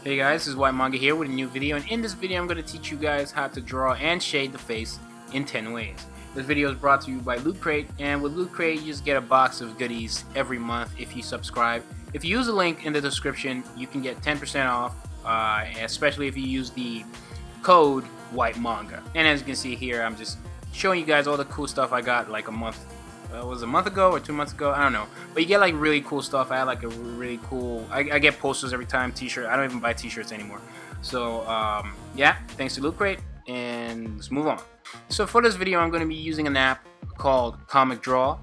Hey guys, this is WhytManga here with a new video, and in this video I'm going to teach you guys how to draw and shade the face in 10 ways. This video is brought to you by Loot Crate, and with Loot Crate you just get a box of goodies every month if you subscribe. If you use the link in the description, you can get 10% off, especially if you use the code WhytManga. And as you can see here, I'm just showing you guys all the cool stuff I got like a month. Was it a month ago or 2 months ago? I don't know. But you get like really cool stuff. I had like a really cool... I get posters every time, t-shirt. I don't even buy t-shirts anymore. So, yeah, thanks to Loot Crate. And let's move on. So for this video, I'm going to be using an app called Comic Draw.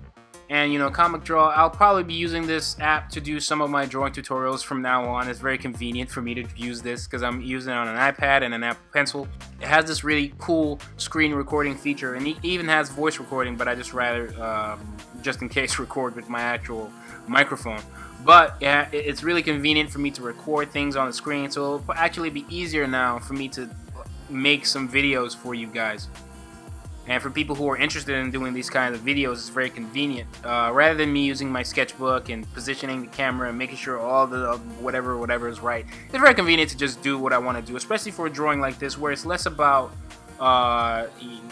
And you know, Comic Draw, I'll probably be using this app to do some of my drawing tutorials from now on. It's very convenient for me to use this because I'm using it on an iPad and an Apple Pencil. It has this really cool screen recording feature, and it even has voice recording, but I just rather, just in case, record with my actual microphone. But yeah, it's really convenient for me to record things on the screen, so it'll actually be easier now for me to make some videos for you guys. And for people who are interested in doing these kinds of videos, it's very convenient. Rather than me using my sketchbook and positioning the camera and making sure all the whatever is right, it's very convenient to just do what I want to do, especially for a drawing like this, where it's less about,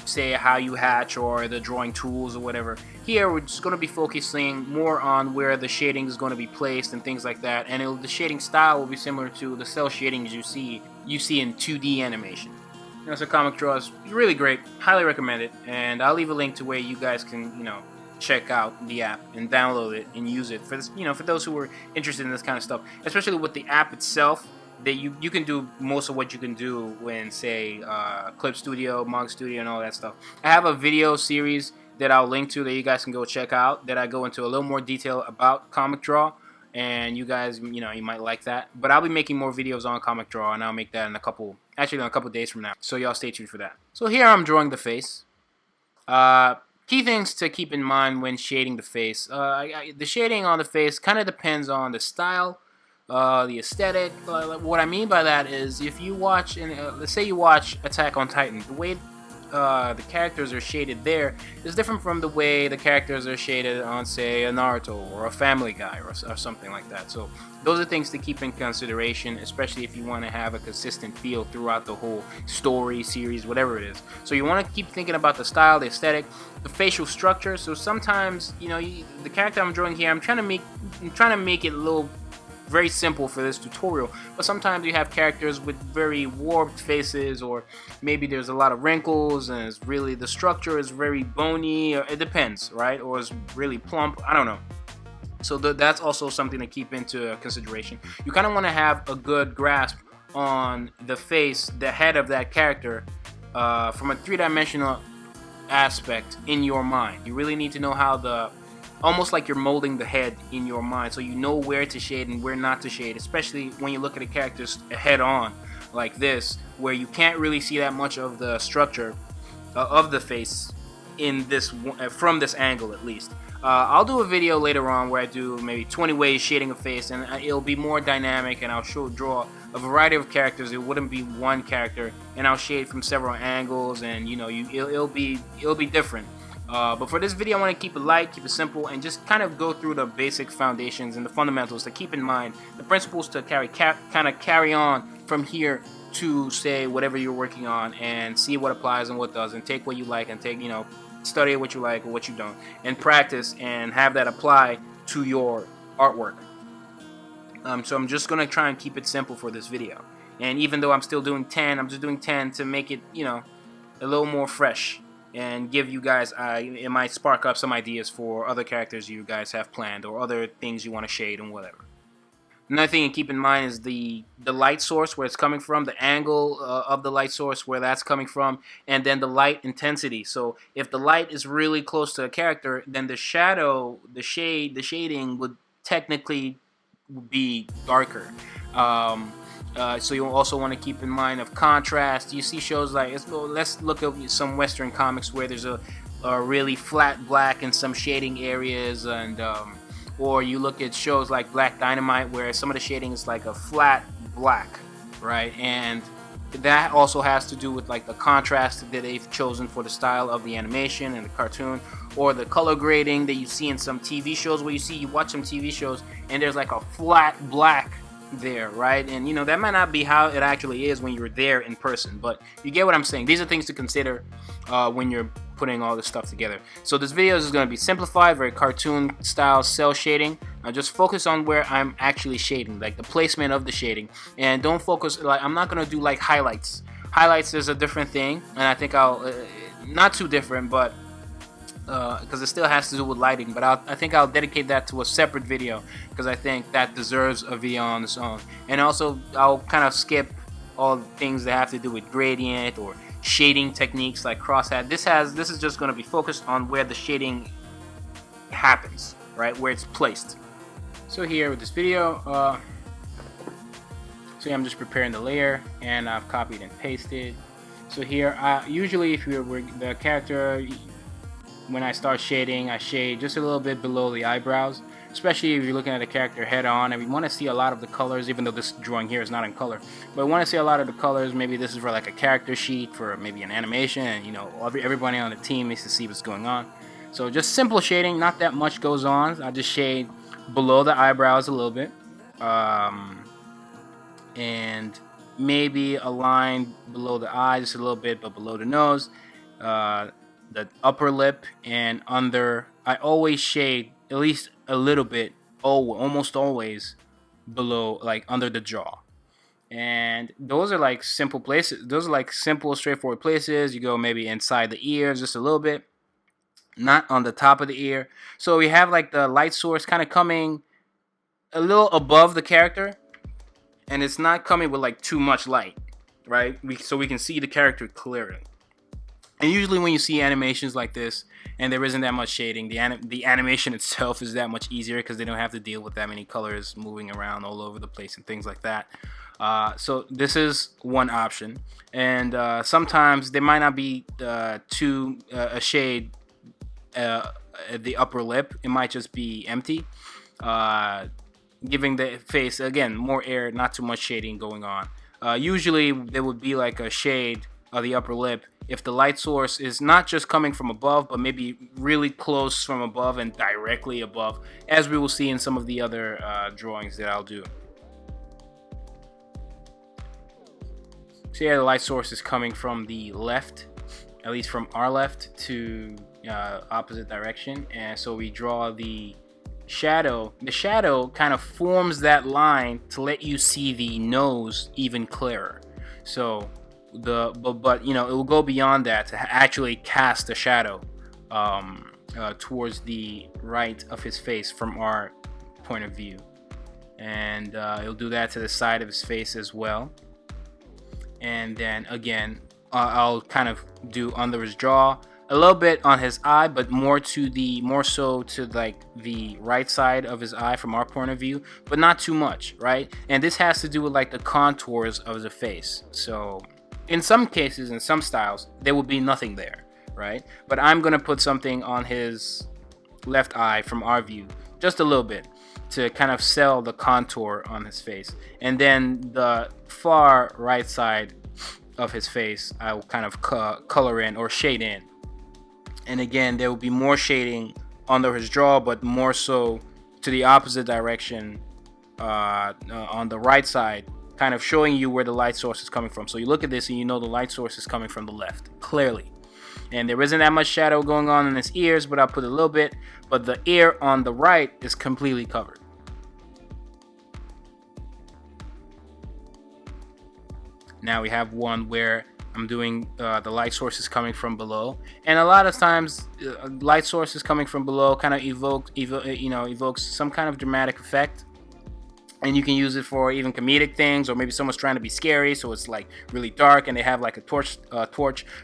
say, how you hatch or the drawing tools or whatever. Here, we're just going to be focusing more on where the shading is going to be placed and things like that. And the shading style will be similar to the cell shadings you see in 2D animation. You know, so Comic Draw is really great. Highly recommend it. And I'll leave a link to where you guys can, you know, check out the app and download it and use it for this, you know, for those who are interested in this kind of stuff. Especially with the app itself, that you can do most of what you can do when, say, Clip Studio, Manga Studio, and all that stuff. I have a video series that I'll link to that you guys can go check out, that I go into a little more detail about Comic Draw. And you guys, you know, you might like that. But I'll be making more videos on Comic Draw, and I'll make that in a couple days from now. So y'all stay tuned for that. So here I'm drawing the face. Key things to keep in mind when shading the face. The shading on the face kind of depends on the style, the aesthetic. What I mean by that is, if you watch, let's say you watch Attack on Titan, the way the characters are shaded there is different from the way the characters are shaded on, say, a Naruto or a Family Guy or something like that. So those are things to keep in consideration, especially if you want to have a consistent feel throughout the whole story, series, whatever it is. So you want to keep thinking about the style, the aesthetic, the facial structure. So sometimes, you know, the character I'm drawing here, I'm trying to make it a little very simple for this tutorial, but sometimes you have characters with very warped faces, or maybe there's a lot of wrinkles and it's really, the structure is very bony, or it depends, right? Or it's really plump, I don't know. So that's also something to keep into consideration. You kind of want to have a good grasp on the face, the head of that character, from a three-dimensional aspect in your mind. You really need to know how almost like you're molding the head in your mind, so you know where to shade and where not to shade, especially when you look at the characters head on like this, where you can't really see that much of the structure of the face in this from this angle, at least. I'll do a video later on where I do maybe 20 ways shading a face, and it'll be more dynamic, and I'll draw a variety of characters. It wouldn't be one character, and I'll shade from several angles, and you know, it'll be different. But for this video, I want to keep it light, keep it simple, and just kind of go through the basic foundations and the fundamentals to keep in mind, the principles to kind of carry on from here to, say, whatever you're working on, and see what applies and what doesn't. Take what you like and take, you know, study what you like or what you don't, and practice and have that apply to your artwork. So I'm just going to try and keep it simple for this video. And even though I'm still doing 10, I'm just doing 10 to make it, you know, a little more fresh, and give you guys, it might spark up some ideas for other characters you guys have planned, or other things you want to shade and whatever. Another thing to keep in mind is the light source, where it's coming from, the angle of the light source, where that's coming from, and then the light intensity. So if the light is really close to a character, then the shadow, the shading would technically be darker. So you also want to keep in mind of contrast. You see shows like, let's look at some Western comics where there's a really flat black in some shading areas, and or you look at shows like Black Dynamite where some of the shading is like a flat black, right? And that also has to do with like the contrast that they've chosen for the style of the animation and the cartoon, or the color grading that you see in some TV shows, where you watch some TV shows and there's like a flat black there, right? And you know, that might not be how it actually is when you're there in person, but you get what I'm saying. These are things to consider when you're putting all this stuff together. So this video is going to be simplified, very cartoon style cell shading. Just focus on where I'm actually shading, like the placement of the shading, and don't focus, like, I'm not going to do like highlights. Highlights is a different thing, and I think I'll not too different, but because it still has to do with lighting, but I think I'll dedicate that to a separate video, because I think that deserves a video on its own. And also I'll kind of skip all the things that have to do with gradient or shading techniques like crosshat. This is just going to be focused on where the shading happens, right, where it's placed. So here with this video, so yeah, I'm just preparing the layer, and I've copied and pasted. So here, usually if you're the character, when I start shading, I shade just a little bit below the eyebrows, especially if you're looking at a character head on and we want to see a lot of the colors, even though this drawing here is not in color, but we want to see a lot of the colors. Maybe this is for like a character sheet for maybe an animation, and you know, everybody on the team needs to see what's going on. So just simple shading, not that much goes on. I just shade below the eyebrows a little bit, and maybe a line below the eyes just a little bit, but below the nose, the upper lip, and under. I always shade at least a little bit, almost always below, like under the jaw. And those are like simple places. Those are like simple, straightforward places. You go maybe inside the ears just a little bit, not on the top of the ear. So we have like the light source kind of coming a little above the character, and it's not coming with like too much light, right? So we can see the character clearly. And usually when you see animations like this and there isn't that much shading, the animation itself is that much easier because they don't have to deal with that many colors moving around all over the place and things like that. So this is one option. And sometimes there might not be a shade at the upper lip. It might just be empty, giving the face, again, more air, not too much shading going on. Usually there would be like a shade of the upper lip if the light source is not just coming from above, but maybe really close from above and directly above, as we will see in some of the other drawings that I'll do. So yeah, the light source is coming from the left, at least from our left to opposite direction, and so we draw the shadow. The shadow kind of forms that line to let you see the nose even clearer. So but you know, it will go beyond that to actually cast a shadow towards the right of his face from our point of view, and it'll do that to the side of his face as well. And then again, I'll kind of do under his jaw, a little bit on his eye, but more so to like the right side of his eye from our point of view, but not too much, right? And this has to do with like the contours of the face. So in some cases, in some styles, there will be nothing there, right? But I'm gonna put something on his left eye from our view, just a little bit, to kind of sell the contour on his face. And then the far right side of his face, I will kind of color in or shade in. And again, there will be more shading under his jaw, but more so to the opposite direction on the right side, kind of showing you where the light source is coming from. So you look at this and you know the light source is coming from the left, clearly. And there isn't that much shadow going on in his ears, but I'll put a little bit. But the ear on the right is completely covered. Now we have one where I'm doing the light source is coming from below, and a lot of times light source is coming from below kind of evokes some kind of dramatic effect, and you can use it for even comedic things, or maybe someone's trying to be scary, so it's like really dark and they have like a torch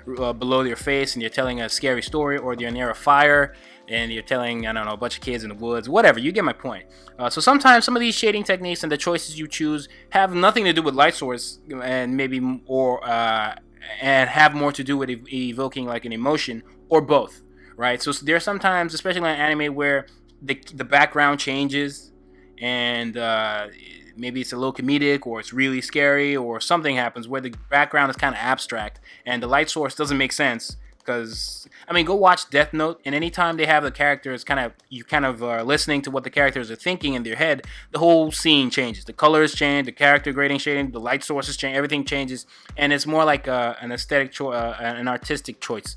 below their face and you're telling a scary story, or they're near a fire and you're telling, I don't know, a bunch of kids in the woods, whatever. You get my point. So sometimes some of these shading techniques and the choices you choose have nothing to do with light source, and maybe and have more to do with evoking like an emotion, or both, right? So there are sometimes, especially in anime, where the background changes, and maybe it's a little comedic, or it's really scary, or something happens where the background is kind of abstract and the light source doesn't make sense because I mean, go watch Death Note, and anytime they have the characters, you kind of are listening to what the characters are thinking in their head. The whole scene changes. The colors change, the character grading shading, the light sources change. Everything changes, and it's more like an aesthetic choice, an artistic choice.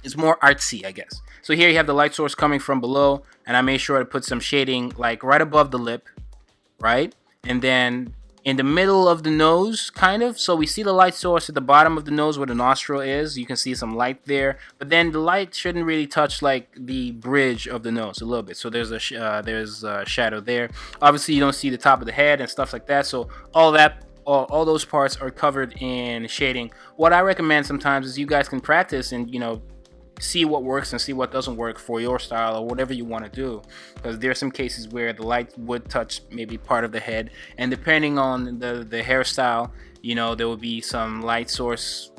It's more artsy, I guess. So here you have the light source coming from below, and I made sure to put some shading like right above the lip, right, and then in the middle of the nose, kind of. So we see the light source at the bottom of the nose where the nostril is. You can see some light there, but then the light shouldn't really touch like the bridge of the nose a little bit. So there's a shadow there. Obviously, you don't see the top of the head and stuff like that. So all those parts are covered in shading. What I recommend sometimes is you guys can practice and see what works and see what doesn't work for your style or whatever you want to do, because there are some cases where the light would touch maybe part of the head, and depending on the hairstyle, there will be some light source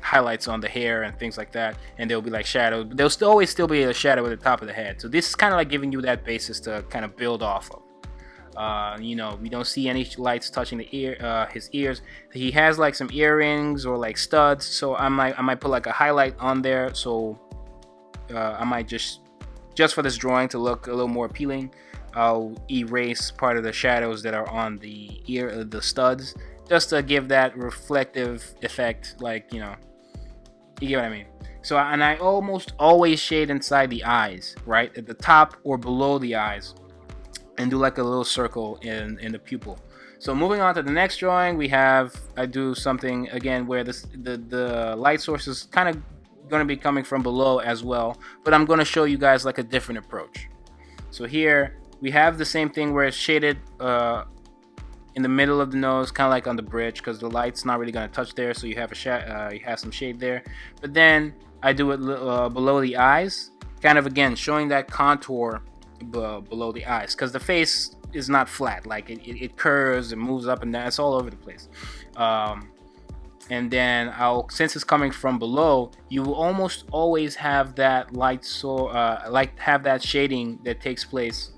highlights on the hair and things like that, and there'll be like shadows. There'll always still be a shadow at the top of the head. So this is kind of like giving you that basis to kind of build off of. We don't see any lights touching his ears. He has like some earrings or like studs, so I might put like a highlight on there. So I might just for this drawing to look a little more appealing, I'll erase part of the shadows that are on the the studs, just to give that reflective effect, like you get what I mean. So and I almost always shade inside the eyes, right at the top or below the eyes, and do like a little circle in the pupil. So moving on to the next drawing, I do something again where the light source is kind of going to be coming from below as well, but I'm going to show you guys like a different approach. So here we have the same thing where it's shaded in the middle of the nose, kind of like on the bridge, because the light's not really going to touch there, so you have some shade there. But then I do it below the eyes, kind of again showing that contour below the eyes, because the face is not flat, like it curves and moves up and down. It's all over the place. And then since it's coming from below, you will almost always have that light, have that shading that takes place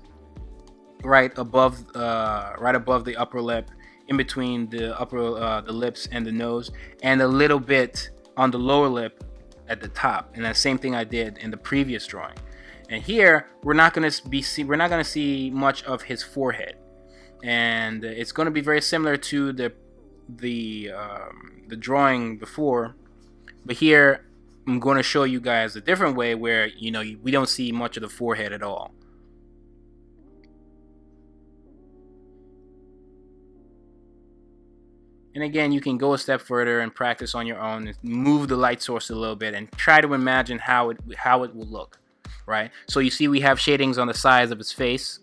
right above the upper lip, in between the lips and the nose, and a little bit on the lower lip at the top. And that same thing I did in the previous drawing. And here we're not gonna see much of his forehead, and it's going to be very similar to the drawing before, but here I'm going to show you guys a different way where we don't see much of the forehead at all. And again, you can go a step further and practice on your own, and move the light source a little bit and try to imagine how it will look. Right, so you see we have shadings on the sides of his face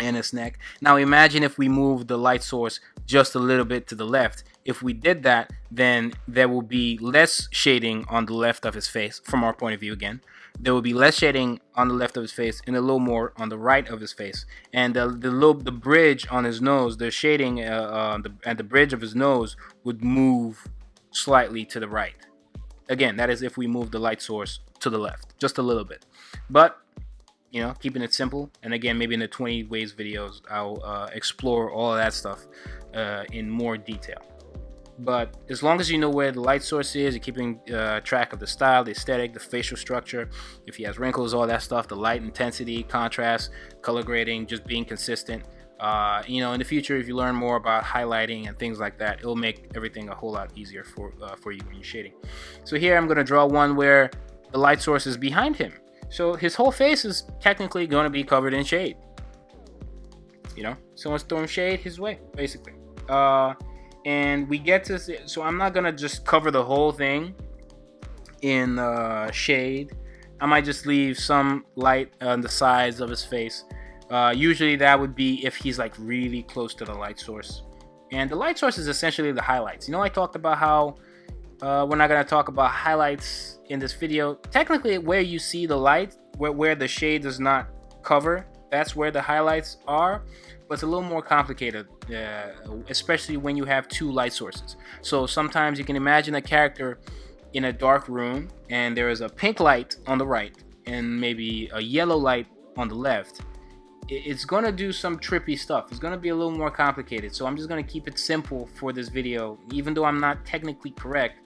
and his neck. Now imagine if we move the light source just a little bit to the left. If we did that, then there will be less shading on the left of his face. From our point of view, again, there will be less shading on the left of his face and a little more on the right of his face. And the bridge on his nose, the shading at the bridge of his nose would move slightly to the right. Again, that is if we move the light source to the left, just a little bit. But keeping it simple. And again, maybe in the 20 ways videos, I'll explore all of that stuff in more detail. But as long as you know where the light source is, you're keeping track of the style, the aesthetic, the facial structure, if he has wrinkles, all that stuff, the light intensity, contrast, color grading, just being consistent. In the future, if you learn more about highlighting and things like that, it'll make everything a whole lot easier for you when you're shading. So here I'm going to draw one where the light source is behind him. So his whole face is technically going to be covered in shade. Someone's throwing shade his way, basically. And we get to see, so I'm not going to just cover the whole thing in shade. I might just leave some light on the sides of his face. Usually that would be if he's like really close to the light source. And the light source is essentially the highlights. I talked about how we're not going to talk about highlights in this video. Technically, where you see the light, where the shade does not cover, that's where the highlights are. But it's a little more complicated, especially when you have two light sources. So sometimes you can imagine a character in a dark room, and there is a pink light on the right and maybe a yellow light on the left. it's going to do some trippy stuff. It's going to be a little more complicated. So I'm just going to keep it simple for this video. Even though I'm not technically correct,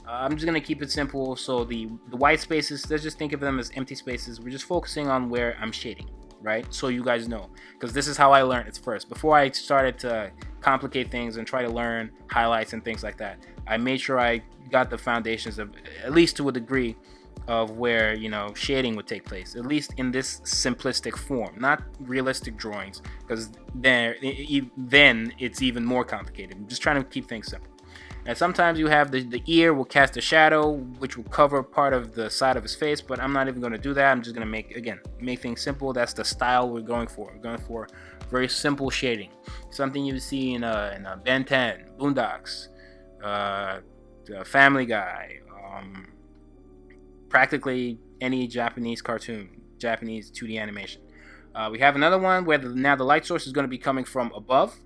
I'm just going to keep it simple. So the white spaces, let's just think of them as empty spaces. We're just focusing on where I'm shading, right? So you guys know, because this is how I learned it first. Before I started to complicate things and try to learn highlights and things like that, I made sure I got the foundations of, at least to a degree, of where, you know, shading would take place, at least in this simplistic form, not realistic drawings, because then it's even more complicated. I'm just trying to keep things simple. And sometimes you have the ear will cast a shadow which will cover part of the side of his face, but I'm not even going to do that. I'm just going to make things simple. That's the style we're going for. We're going for very simple shading, something you see in a Ben 10, Boondocks, Family Guy, practically any Japanese cartoon, Japanese 2D animation. We have another one where now the light source is going to be coming from above.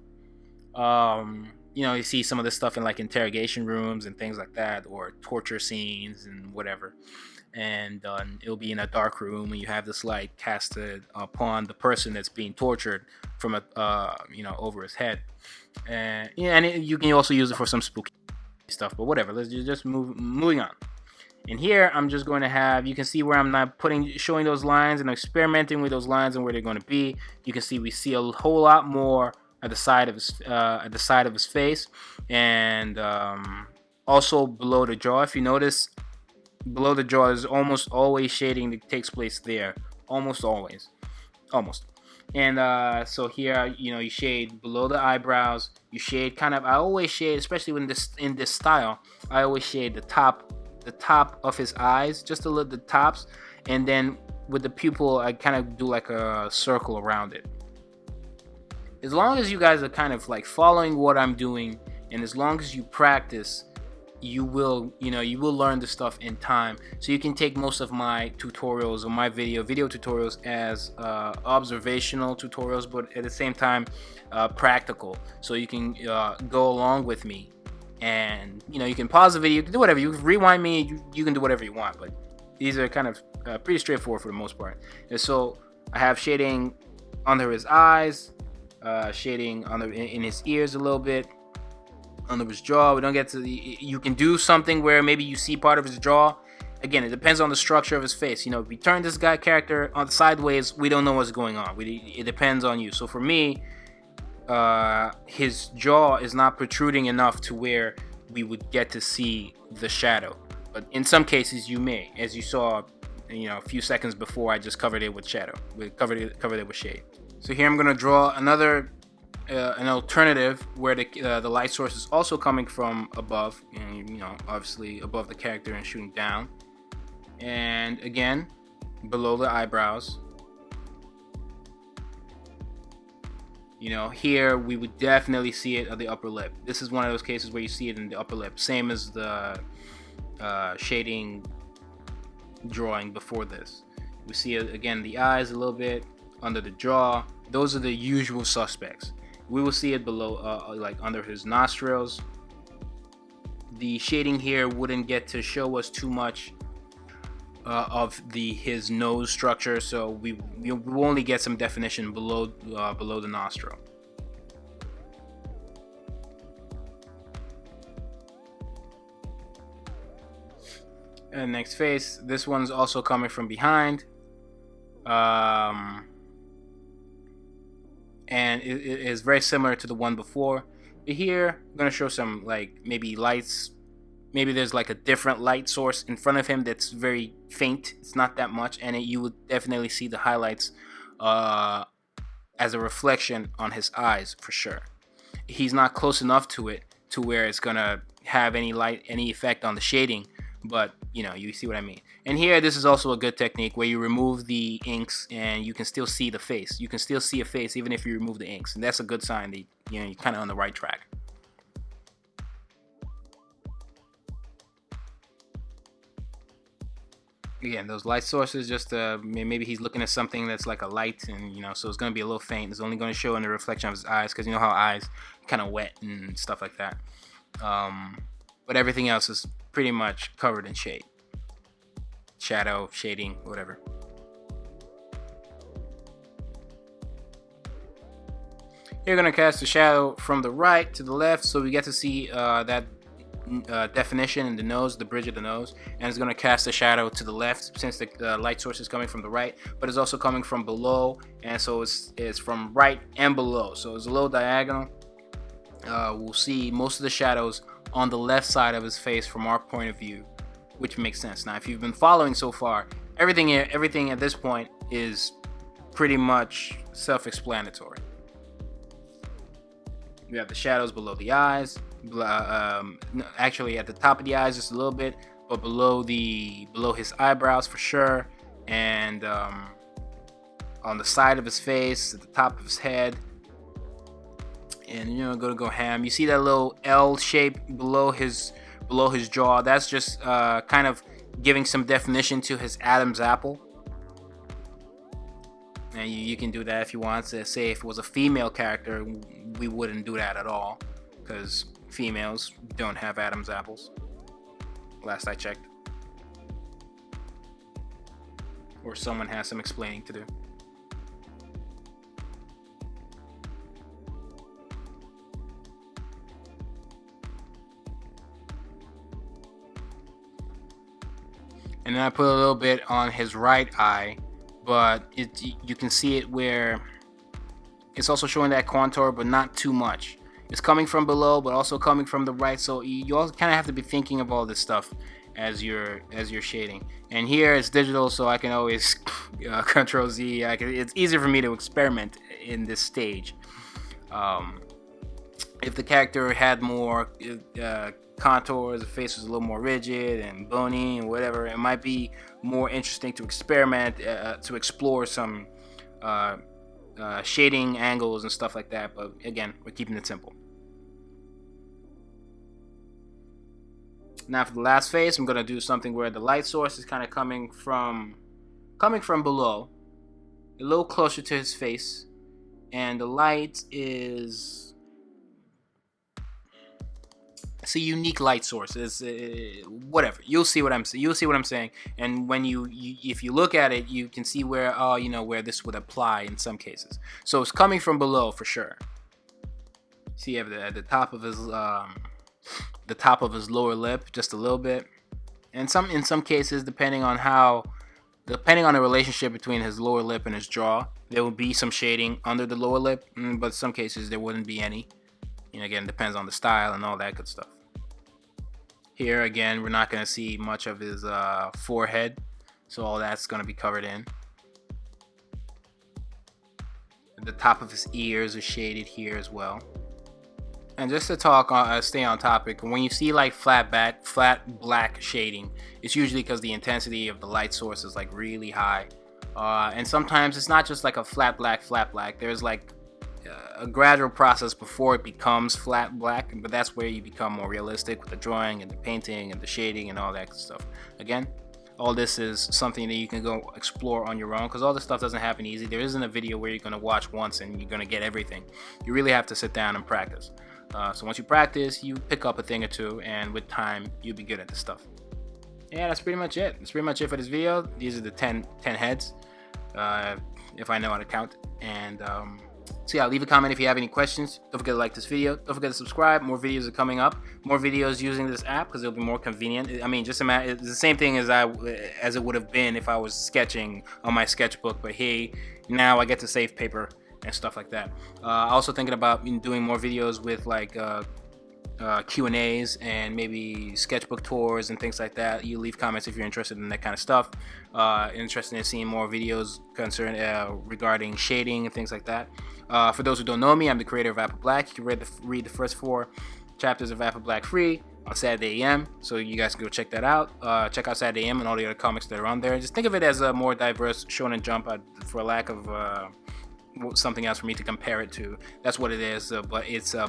You know, you see some of this stuff in like interrogation rooms and things like that, or torture scenes and whatever. And it'll be in a dark room, and you have this light casted upon the person that's being tortured from a you know, over his head. And yeah, and you can also use it for some spooky stuff. But whatever. Let's just moving on. And here I'm just going to have, you can see where I'm not showing those lines and experimenting with those lines and where they're going to be. You can see we see a whole lot more at the side of his face, and also below the jaw. If you notice, below the jaw is almost always shading that takes place there, almost always. And so here, you know, you shade below the eyebrows. You shade kind of, I always shade, especially when in this style, I always shade the top of his eyes, just a little, the tops, and then with the pupil I kind of do like a circle around it. As long as you guys are kind of like following what I'm doing, and as long as you practice, you will learn the stuff in time. So you can take most of my tutorials or my video tutorials as observational tutorials, but at the same time practical, so you can go along with me. And you know, you can pause the video, you can do whatever, you can rewind me, you can do whatever you want, but these are kind of pretty straightforward for the most part. And so I have shading under his eyes, shading in his ears a little bit, under his jaw. We don't get to you can do something where maybe you see part of his jaw. Again, it depends on the structure of his face. You know, if we turn this guy character on sideways, we don't know what's going on. It depends on you. So for me, his jaw is not protruding enough to where we would get to see the shadow, but in some cases you may, as you saw, you know, a few seconds before. I just covered it with shadow. We covered it with shade. So here I'm going to draw another an alternative where the light source is also coming from above, and you know, obviously above the character and shooting down, and again below the eyebrows. You know, here we would definitely see it at the upper lip. This is one of those cases where you see it in the upper lip, same as the shading drawing before this. We see it again, the eyes a little bit, under the jaw. Those are the usual suspects. We will see it below, like under his nostrils. The shading here wouldn't get to show us too much of his nose structure, so we will only get some definition below the nostril. And next face, this one's also coming from behind, and it is very similar to the one before. But here I'm gonna show some like maybe lights. Maybe there's like a different light source in front of him that's very faint. It's not that much, and you would definitely see the highlights as a reflection on his eyes for sure. He's not close enough to it to where it's gonna have any effect on the shading, but you know, you see what I mean. And here, this is also a good technique where you remove the inks and you can still see the face. You can still see a face even if you remove the inks, and that's a good sign that, you know, you're kind of on the right track. Again, those light sources, just maybe he's looking at something that's like a light, and you know, so it's going to be a little faint. It's only going to show in the reflection of his eyes, because you know how eyes kind of wet and stuff like that. But everything else is pretty much covered in shade, shadow, shading, whatever. You're gonna cast the shadow from the right to the left, so we get to see that definition in the nose, the bridge of the nose, and it's gonna cast the shadow to the left since the light source is coming from the right, but it's also coming from below, and so it's from right and below, so it's a little diagonal. We'll see most of the shadows on the left side of his face from our point of view, which makes sense. Now, if you've been following so far, everything at this point is pretty much self-explanatory. We have the shadows below the eyes, actually at the top of the eyes just a little bit, but below his eyebrows for sure, and on the side of his face, at the top of his head, and gonna go ham. You see that little L shape below his jaw? That's just kind of giving some definition to his Adam's apple. And you can do that if you want. To say if it was a female character, we wouldn't do that at all, because females don't have Adam's apples, last I checked. Or someone has some explaining to do. And then I put a little bit on his right eye, but you can see it where it's also showing that contour, but not too much. It's coming from below, but also coming from the right, so you also kind of have to be thinking of all this stuff as you're shading. And here it's digital, so I can always Control Z. It's easier for me to experiment in this stage. If the character had more contours, the face was a little more rigid and bony and whatever, it might be more interesting to experiment, to explore some shading angles and stuff like that, but again, we're keeping it simple. Now for the last face, I'm gonna do something where the light source is kind of coming from below, a little closer to his face, and the light is, it's a unique light source. It's whatever. You'll see what I'm saying. And when if you look at it, you can see where where this would apply in some cases. So it's coming from below for sure. See at the top of his lower lip, just a little bit. And in some cases, depending on the relationship between his lower lip and his jaw, there will be some shading under the lower lip, but in some cases there wouldn't be any. Again, it depends on the style and all that good stuff. Here again, we're not going to see much of his forehead, so all that's going to be covered in. The top of his ears is shaded here as well. And just to stay on topic, when you see like flat black shading, it's usually because the intensity of the light source is like really high. And sometimes it's not just like a flat black. There's like a gradual process before it becomes flat black, but that's where you become more realistic with the drawing and the painting and the shading and all that good stuff. Again, all this is something that you can go explore on your own, because all this stuff doesn't happen easy. There isn't a video where you're going to watch once and you're going to get everything. You really have to sit down and practice. So once you practice, you pick up a thing or two, and with time, you'll be good at this stuff. Yeah, that's pretty much it. That's pretty much it for this video. These are the 10 heads, if I know how to count. And so yeah, leave a comment if you have any questions. Don't forget to like this video. Don't forget to subscribe. More videos are coming up. More videos using this app because it'll be more convenient. I mean, just imagine, it's the same thing as it would have been if I was sketching on my sketchbook. But hey, now I get to save paper and stuff like that. Also thinking about doing more videos with like Q&As and maybe sketchbook tours and things like that. You leave comments if you're interested in that kind of stuff. Interested in seeing more videos regarding shading and things like that. For those who don't know me, I'm the creator of Apple Black. You can read the first 4 chapters of Apple Black free on Saturday AM, so you guys can go check that out. Check out Saturday AM and all the other comics that are on there. Just think of it as a more diverse Shonen Jump, for lack of something else for me to compare it to. That's what it is, but it's a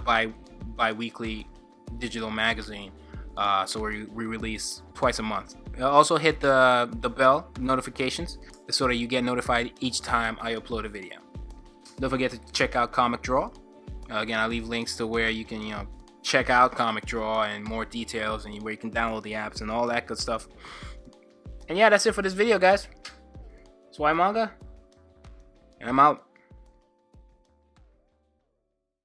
bi-weekly digital magazine, so we release twice a month. Also hit the bell notifications so that you get notified each time I upload a video. Don't forget to check out Comic Draw. Again, I'll leave links to where you can check out Comic Draw and more details, and where you can download the apps and all that good stuff. And yeah, that's it for this video, guys. It's WhytManga, and I'm out.